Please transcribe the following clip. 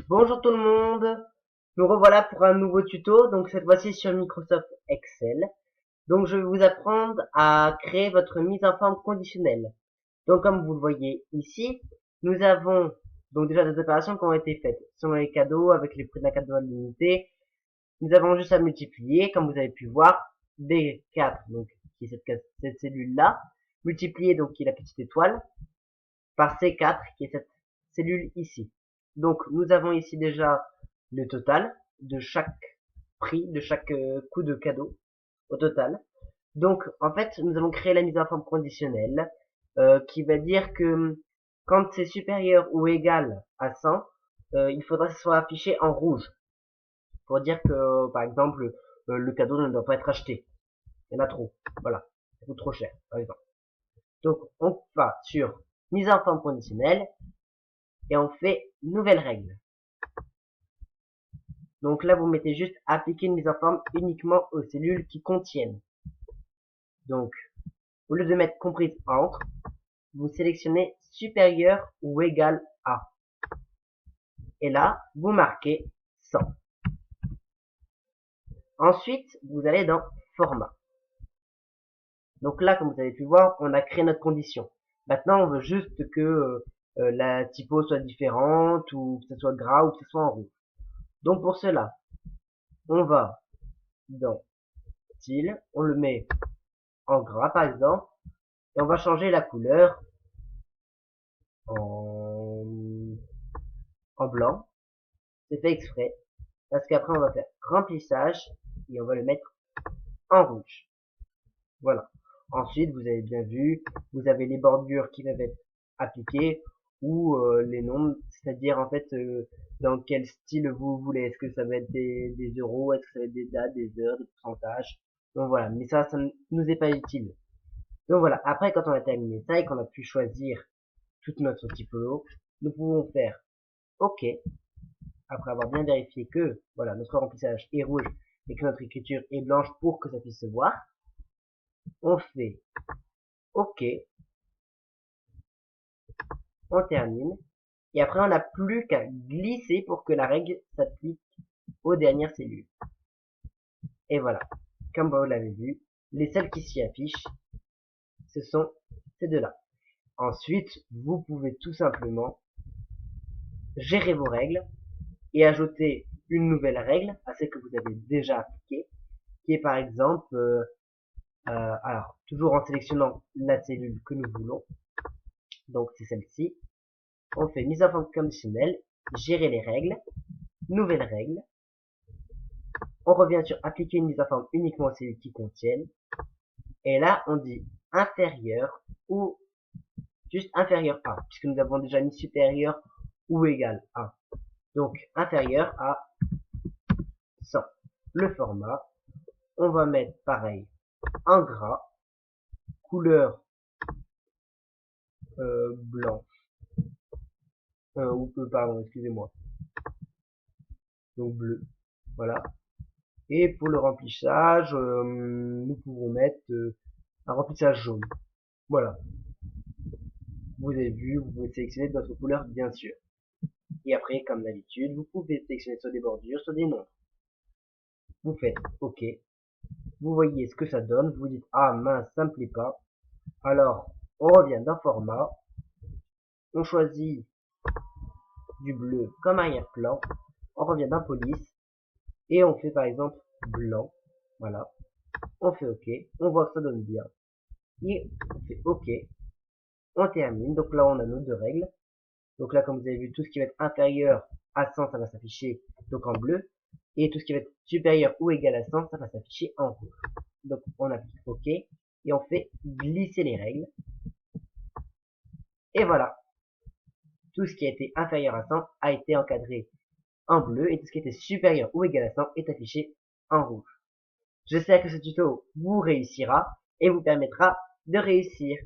Bonjour tout le monde, nous revoilà pour un nouveau tuto, donc cette fois-ci sur Microsoft Excel. Donc je vais vous apprendre à créer votre mise en forme conditionnelle. Donc comme vous le voyez ici, nous avons donc déjà des opérations qui ont été faites. Selon les cadeaux, avec les prix d'un cadeau limité, nous avons juste à multiplier, comme vous avez pu voir, B4, donc qui est cette cellule-là, multiplier donc qui est la petite étoile, par C4, qui est cette cellule ici. Donc nous avons ici déjà le total de chaque prix, de chaque coup de cadeau au total. Donc en fait nous allons créer la mise en forme conditionnelle qui va dire que quand c'est supérieur ou égal à 100, il faudra que ce soit affiché en rouge pour dire que par exemple le cadeau ne doit pas être acheté. Il y en a trop, voilà, ça coûte trop cher par exemple. Donc on va sur mise en forme conditionnelle et on fait nouvelle règle. Donc là, vous mettez juste appliquer une mise en forme uniquement aux cellules qui contiennent. Donc, au lieu de mettre comprise entre, vous sélectionnez supérieur ou égal à. Et là, vous marquez 100. Ensuite, vous allez dans format. Donc là, comme vous avez pu voir, on a créé notre condition. Maintenant, on veut juste que la typo soit différente, ou que ce soit gras, ou que ce soit en rouge. Donc pour cela, on va dans style, on le met en gras par exemple, et on va changer la couleur en, en blanc. C'est fait exprès, parce qu'après on va faire remplissage, et on va le mettre en rouge. Voilà. Ensuite, vous avez bien vu, vous avez les bordures qui peuvent être appliquées, ou les nombres, c'est-à-dire en fait dans quel style vous voulez. Est-ce que ça va être des euros, est-ce que ça va être des dates, des heures, des pourcentages. Donc voilà, mais ça ne nous est pas utile. Donc voilà, après quand on a terminé ça et qu'on a pu choisir toute notre typo, nous pouvons faire OK, après avoir bien vérifié que voilà notre remplissage est rouge et que notre écriture est blanche pour que ça puisse se voir. On fait OK, on termine, et après on n'a plus qu'à glisser pour que la règle s'applique aux dernières cellules. Et voilà, comme vous l'avez vu, les celles qui s'y affichent, ce sont ces deux-là. Ensuite, vous pouvez tout simplement gérer vos règles et ajouter une nouvelle règle à celle que vous avez déjà appliquée, qui est par exemple, alors toujours en sélectionnant la cellule que nous voulons, donc c'est celle-ci, on fait mise en forme conditionnelle, gérer les règles, nouvelle règle, on revient sur appliquer une mise en forme uniquement aux cellules qui contiennent, et là on dit inférieur ou juste inférieur à, puisque nous avons déjà mis supérieur ou égal à. Donc inférieur à 100. Le format, on va mettre pareil en gras, couleur blanc, ou pardon, excusez-moi, donc bleu, voilà. Et pour le remplissage, nous pouvons mettre un remplissage jaune. Voilà. Vous avez vu, vous pouvez sélectionner d'autres couleurs, bien sûr. Et après, comme d'habitude, vous pouvez sélectionner soit des bordures, soit des nombres. Vous faites OK. Vous voyez ce que ça donne. Vous dites, ah mince, ça me plaît pas. Alors, on revient dans format. On choisit du bleu comme arrière-plan. On revient dans police. Et on fait par exemple blanc. Voilà. On fait OK. On voit que ça donne bien. Et on fait OK. On termine. Donc là, on a nos deux règles. Donc là, comme vous avez vu, tout ce qui va être inférieur à 100, ça va s'afficher donc en bleu. Et tout ce qui va être supérieur ou égal à 100, ça va s'afficher en rouge. Donc on applique OK. Et on fait glisser les règles. Et voilà. Tout ce qui a été inférieur à 100 a été encadré en bleu. Et tout ce qui était supérieur ou égal à 100 est affiché en rouge. J'espère que ce tuto vous réussira et vous permettra de réussir.